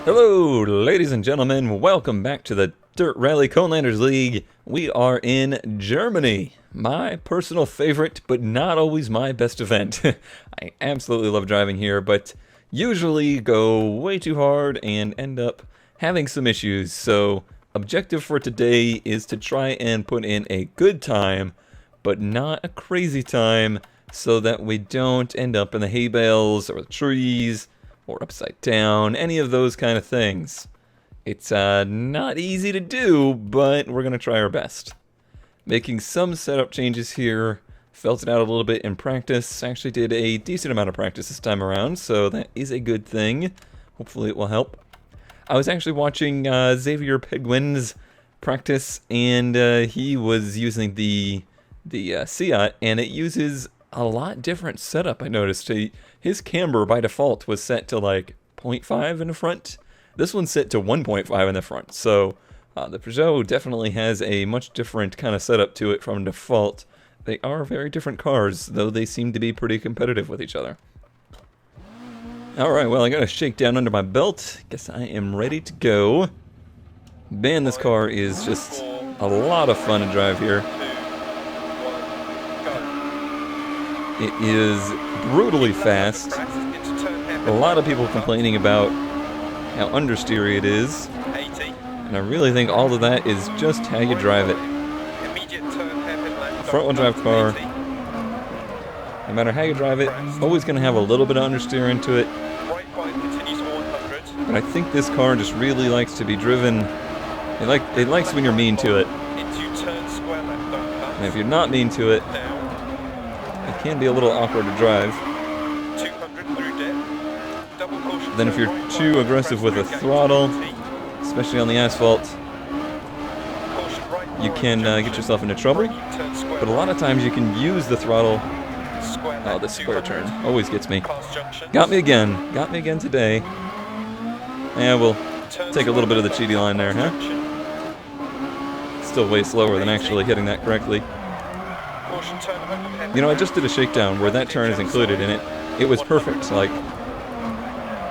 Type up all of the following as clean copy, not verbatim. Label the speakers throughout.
Speaker 1: Hello, ladies and gentlemen. Welcome back to the Dirt Rally Conelanders League. We are in Germany. My personal favorite, but not always my best event. I absolutely love driving here, but usually go way too hard and end up having some issues. So, objective for today is to try and put in a good time, but not a crazy time, so that we don't end up in the hay bales or the trees, or upside down, any of those kind of things. It's not easy to do, but we're going to try our best. Making some setup changes here, felt it out a little bit in practice, actually did a decent amount of practice this time around, so that is a good thing. Hopefully it will help. I was actually watching Xavier Penguin's practice, and he was using the Seat, and it uses a lot different setup, I noticed. His camber by default was set to like 0.5 in the front. This one's set to 1.5 in the front. So the Peugeot definitely has a much different kind of setup to it from default. They are very different cars, though they seem to be pretty competitive with each other. Alright, well, I got a shakedown under my belt. Guess I am ready to go. Man, this car is just a lot of fun to drive here. It is brutally fast. A lot of people complaining about how understeery it is. And I really think all of that is just how you drive it. A front-wheel drive car, no matter how you drive it, always going to have a little bit of understeer into it. But I think this car just really likes to be driven. It likes when you're mean to it. And if you're not mean to it, it can be a little awkward to drive. Then if you're too aggressive with the throttle, especially on the asphalt, you can get yourself into trouble. But a lot of times you can use the throttle. Oh, this square turn always gets me. Got me again. Got me again today. Yeah, we'll take a little bit of the cheaty line there, huh? Still way slower than actually hitting that correctly. You know, I just did a shakedown where that turn is included in it. It was perfect, like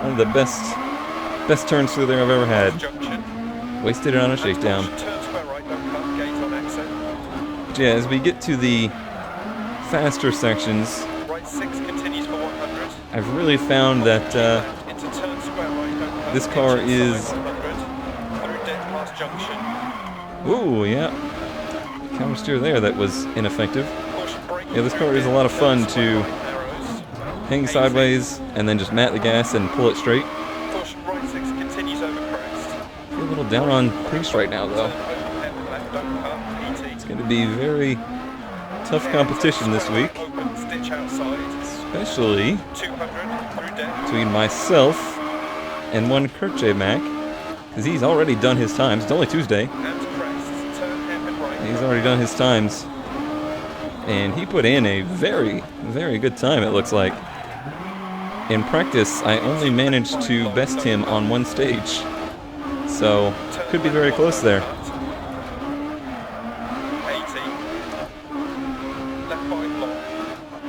Speaker 1: one of the best turns through there I've ever had. Wasted it on a shakedown. But yeah, as we get to the faster sections, I've really found that this car is... Ooh, yeah. Counter steer there that was ineffective. Yeah, this car is a lot of fun to hang sideways and then just mat the gas and pull it straight. Feel a little down on pace right now, though. It's going to be very tough competition this week, especially between myself and one Kirk J. Mack, because he's already done his times. It's only Tuesday. He's already done his times, and he put in a very, very good time, it looks like. In practice, I only managed to best him on one stage, so could be very close there.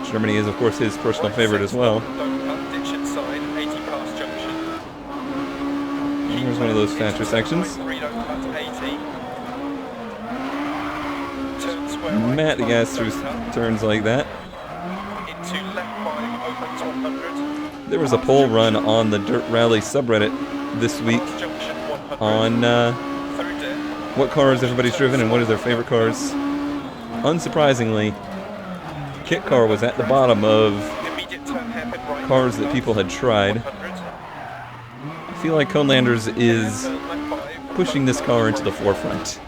Speaker 1: Germany is, of course, his personal favorite as well. Here's one of those faster sections. Mat the gas through turns like that. There was a poll run on the Dirt Rally subreddit this week on what cars everybody's driven and what is their favorite cars. Unsurprisingly, Kit Car was at the bottom of cars that people had tried. I feel like Conelanders is pushing this car into the forefront.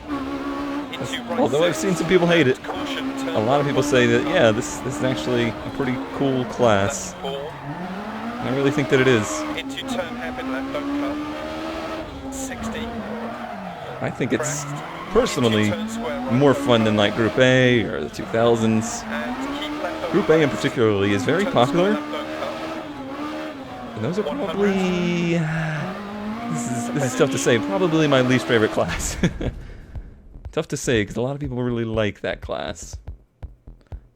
Speaker 1: Although I've seen some people hate it, a lot of people say that, yeah, this is actually a pretty cool class. And I really think that it is. I think it's personally more fun than like Group A or the 2000s. Group A in particularly is very popular. And those are probably... This is tough to say. Probably my least favorite class. Tough to say, because a lot of people really like that class.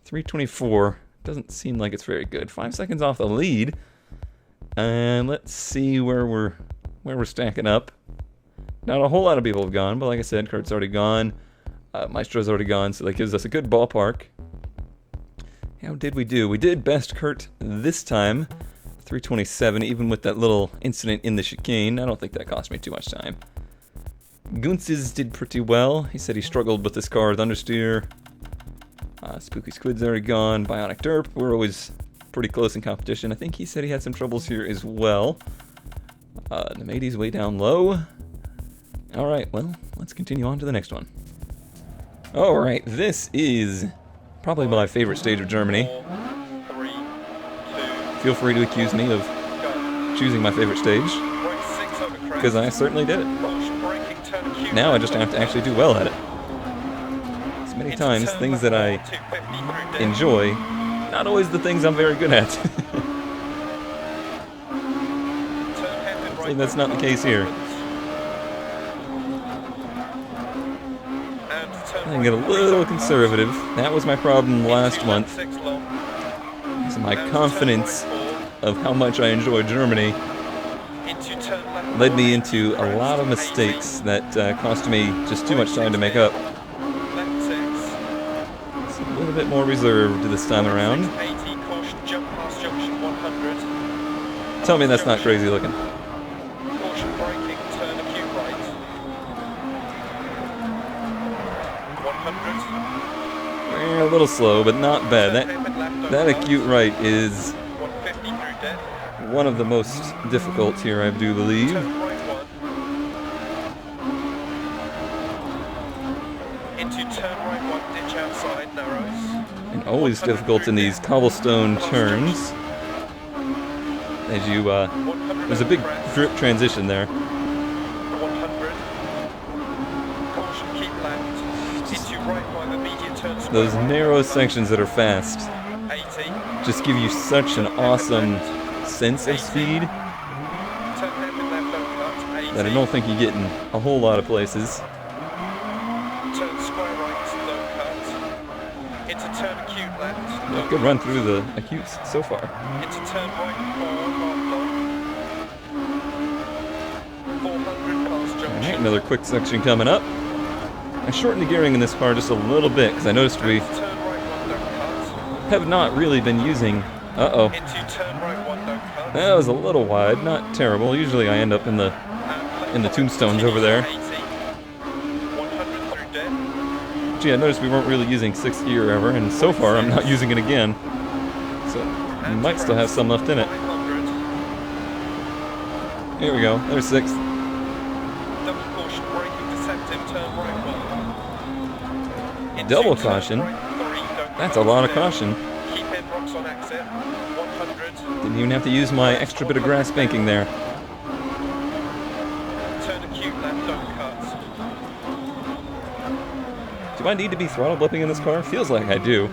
Speaker 1: 324 doesn't seem like it's very good. 5 seconds off the lead. And let's see where we're where we're stacking up. Not a whole lot of people have gone, but like I said, Kurt's already gone. Maestro's already gone, so that gives us a good ballpark. How did we do? We did best Kurt this time. 327, even with that little incident in the chicane. I don't think that cost me too much time. Guntz's did pretty well. He said he struggled with this car with understeer. Spooky Squid's already gone. Bionic Derp, we're always pretty close in competition. I think he said he had some troubles here as well. Nemadi's way down low. Alright, well, let's continue on to the next one. Alright, this is probably my favorite stage of Germany. Feel free to accuse me of choosing my favorite stage, because I certainly did it. Now I just have to actually do well at it. So many times, things that I enjoy, not always the things I'm very good at. Hopefully that's not the case here. I can get a little conservative. That was my problem last month. So my confidence of how much I enjoy Germany led me into a lot of mistakes that cost me just too much time to make up. So a little bit more reserved this time around. Tell me that's not crazy looking. A little slow, but not bad. That acute right is one of the most difficult here, I do believe. And always difficult in these cobblestone turns. As you, there's a big drip transition there. Those narrow sections that are fast just give you such an awesome sense of speed that I don't think you get in a whole lot of places. A good run through the acutes so far. Alright, another quick section coming up. I shortened the gearing in this car just a little bit because I noticed we have not really been using... Uh-oh. That was a little wide, not terrible. Usually I end up in the tombstones over there. Gee, I noticed we weren't really using 6th gear ever, and so far I'm not using it again. So, we might still have some left in it. Here we go, there's 6th. Double caution? That's a lot of caution. Didn't even have to use my extra bit of grass banking there. Do I need to be throttle blipping in this car? Feels like I do.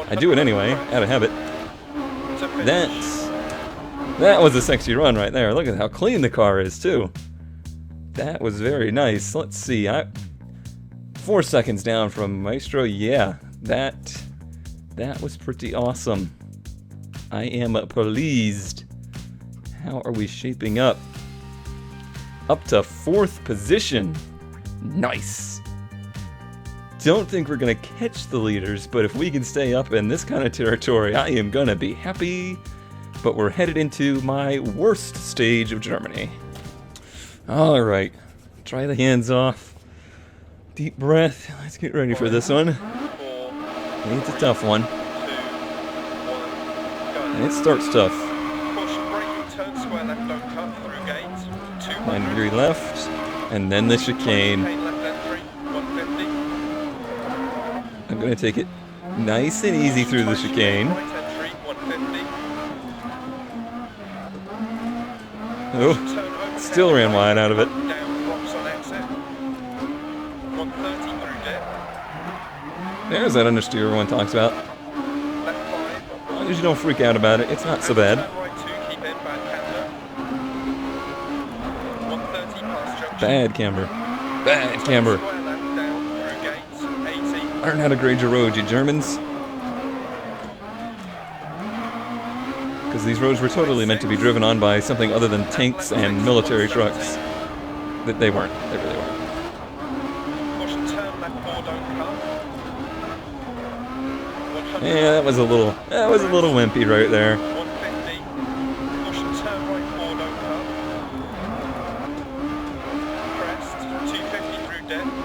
Speaker 1: I do it anyway, out of habit. That was a sexy run right there. Look at how clean the car is, too. That was very nice. Let's see. 4 seconds down from Maestro. Yeah, that was pretty awesome. I am pleased. How are we shaping up? Up to 4th position. Nice. Don't think we're gonna catch the leaders, but if we can stay up in this kind of territory, I am gonna be happy. But we're headed into my worst stage of Germany. All right, try the hands off. Deep breath. Let's get ready for this one. It's a tough one. And it starts tough. 9-degree left, and then the chicane. I'm going to take it nice and easy through the chicane. Oh, still ran wide out of it. There's that understeer everyone talks about. As long as you don't freak out about it, it's not so bad. Bad camber. Bad camber. Learn how to grade your road, you Germans. Because these roads were totally meant to be driven on by something other than tanks and military trucks. That they weren't. They really weren't. Yeah, that was a little wimpy right there.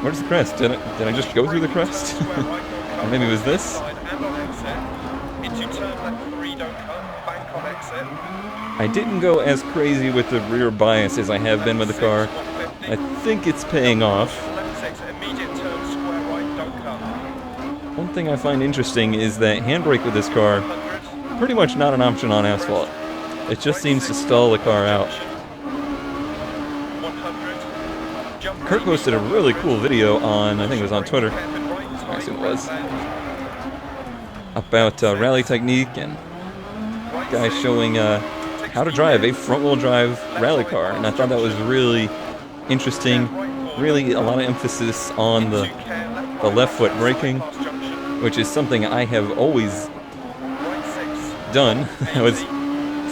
Speaker 1: Where's the crest? Did I just go through the crest? Or maybe it was this? I didn't go as crazy with the rear bias as I have been with the car. I think it's paying off. One thing I find interesting is that handbrake with this car, pretty much not an option on asphalt. It just seems to stall the car out. Kurt posted a really cool video on, I think it was on Twitter, I assume it was, about rally technique and guys showing how to drive a front-wheel drive rally car, and I thought that was really interesting. Really a lot of emphasis on the left foot braking, which is something I have always done. I was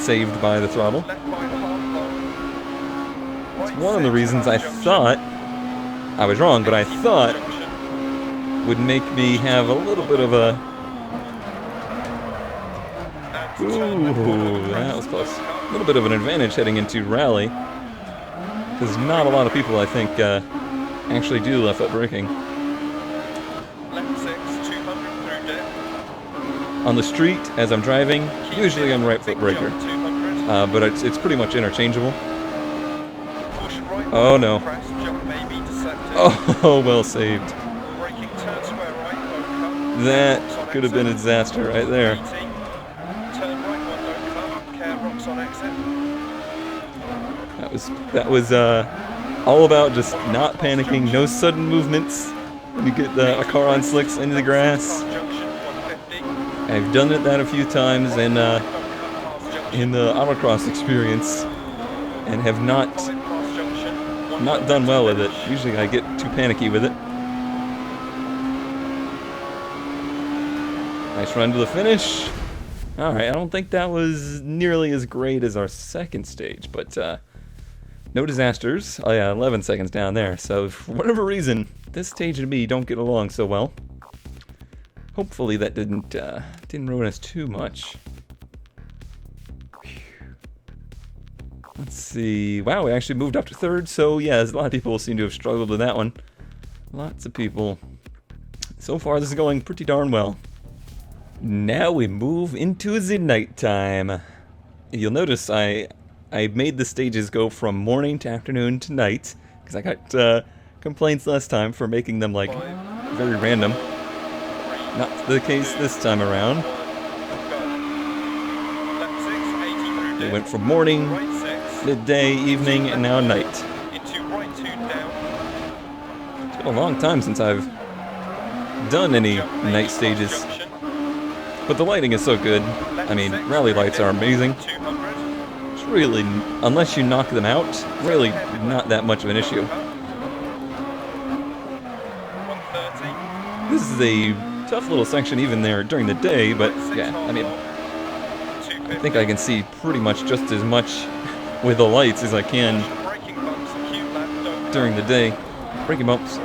Speaker 1: saved by the throttle. It's one of the reasons I thought, I was wrong, but I thought would make me have a little bit of a... Ooh, that was close. A little bit of an advantage heading into rally, because not a lot of people, I think, actually do left foot braking. On the street, as I'm driving, usually I'm right foot braker, but it's pretty much interchangeable. Oh no. Oh, well saved. That could have been a disaster right there. That was all about just not panicking, no sudden movements when you get a car on slicks into the grass. I've done that a few times in the autocross experience, and have not done well with it. Usually I get too panicky with it. Nice run to the finish. Alright, I don't think that was nearly as great as our second stage, but no disasters. Oh yeah, 11 seconds down there. So for whatever reason, this stage and me don't get along so well. Hopefully that didn't ruin us too much. Let's see. Wow, we actually moved up to third, so yeah, a lot of people seem to have struggled with that one. Lots of people. So far, this is going pretty darn well. Now we move into the nighttime. You'll notice I made the stages go from morning to afternoon to night, because I got complaints last time for making them, like, very random. Not the case this time around. They went from morning, midday, evening, and now night. It's been a long time since I've done any night stages. But the lighting is so good. I mean, rally lights are amazing. It's really, unless you knock them out, really not that much of an issue. This is a tough little section even there during the day, but yeah, I mean, I think I can see pretty much just as much with the lights as I can during the day. Braking bumps.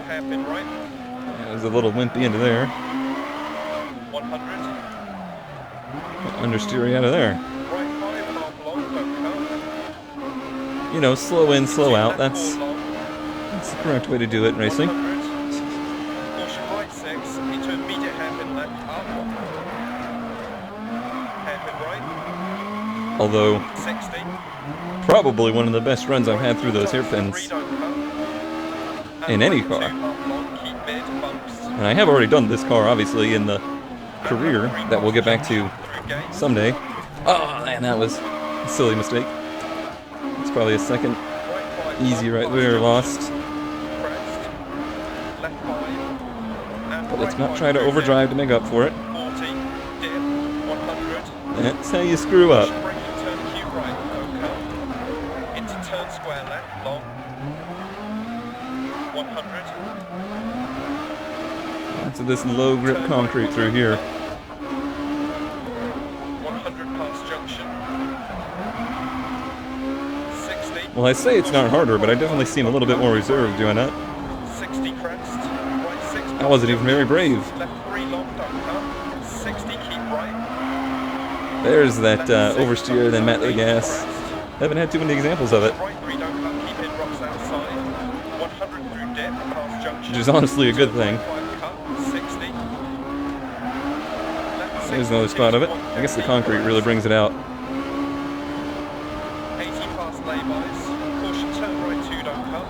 Speaker 1: Yeah, there's a little wimpy into there. Understeery out of there. You know, slow in, slow out. That's the correct way to do it in racing. Although, probably one of the best runs I've had through those hairpins in any car. And I have already done this car, obviously, in the career that we'll get back to someday. Oh, man, that was a silly mistake. It's probably a second easy right there lost. But let's not try to overdrive to make up for it. That's how you screw up. Lots of this low grip concrete through here. Well, I say it's not harder, but I definitely seem a little bit more reserved doing that.
Speaker 2: 60 crest, right 6.
Speaker 1: I wasn't even very brave.
Speaker 2: Left 3 long, don't cut. 60, keep right.
Speaker 1: There's that oversteer, then Matt the gas. Haven't had too many examples of it.
Speaker 2: Right 3, don't cut, keep in, rocks outside. 100 through dip, past junction.
Speaker 1: Which is honestly a good thing.
Speaker 2: 5 cut, 60. Left
Speaker 1: There's
Speaker 2: 6,
Speaker 1: another spot of it. I guess the concrete really brings it out.
Speaker 2: 80 past laybys. Caution, turn right 2, don't cut.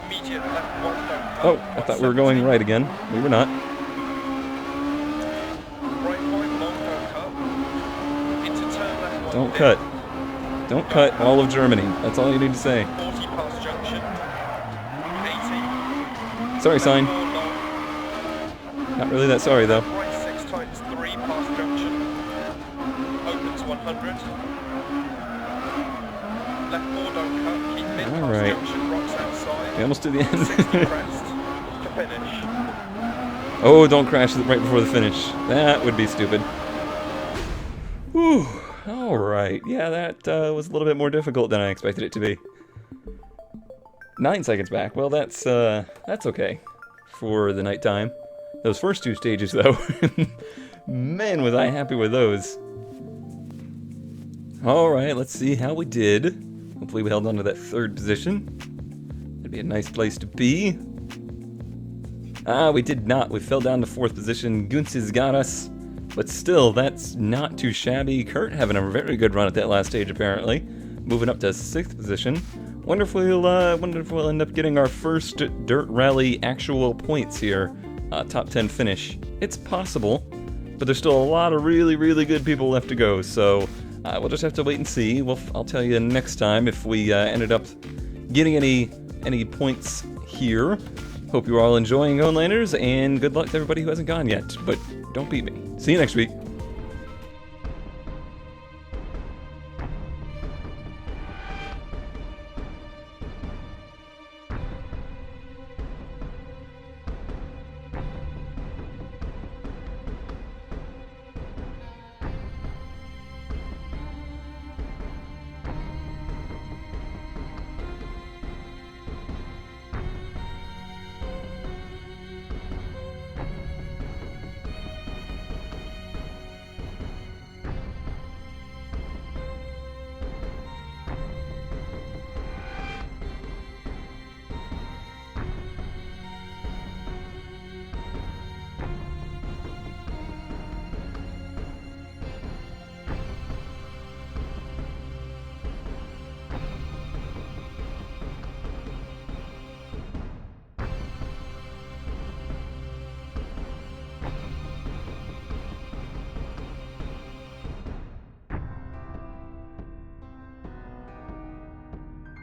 Speaker 2: Immediate left 1, don't cut.
Speaker 1: Oh, I thought we were going right again. We were not.
Speaker 2: Right 5 long, don't cut. Into turn left 1.
Speaker 1: Don't
Speaker 2: dip.
Speaker 1: cut. Don't cut all of Germany. That's all you need to say.
Speaker 2: 40 past junction. 80.
Speaker 1: Sorry, sign.
Speaker 2: 4 long.
Speaker 1: Not really that sorry, though.
Speaker 2: Right 6 times 3 past junction. Opens 100. Left 4, don't cut. Keep mid past
Speaker 1: Alright.
Speaker 2: junction. Rocks outside.
Speaker 1: We almost to the
Speaker 2: 60
Speaker 1: end.
Speaker 2: crest. To finish.
Speaker 1: Oh, don't crash right before the finish. That would be stupid. Whew. Alright. Yeah, that was a little bit more difficult than I expected it to be. 9 seconds back. Well, that's okay for the nighttime. Those first 2 stages, though. Man, was I happy with those. Alright, let's see how we did. Hopefully we held on to that 3rd position. That'd be a nice place to be. Ah, we did not. We fell down to 4th position. Guntz's got us. But still, that's not too shabby. Kurt having a very good run at that last stage, apparently. Moving up to 6th position. Wonder if we'll end up getting our first Dirt Rally actual points here. Top 10 finish. It's possible, but there's still a lot of really, really good people left to go, so we'll just have to wait and see. I'll tell you next time if we ended up getting any points here. Hope you're all enjoying Conelanders, and good luck to everybody who hasn't gone yet, but don't beat me. See you next week.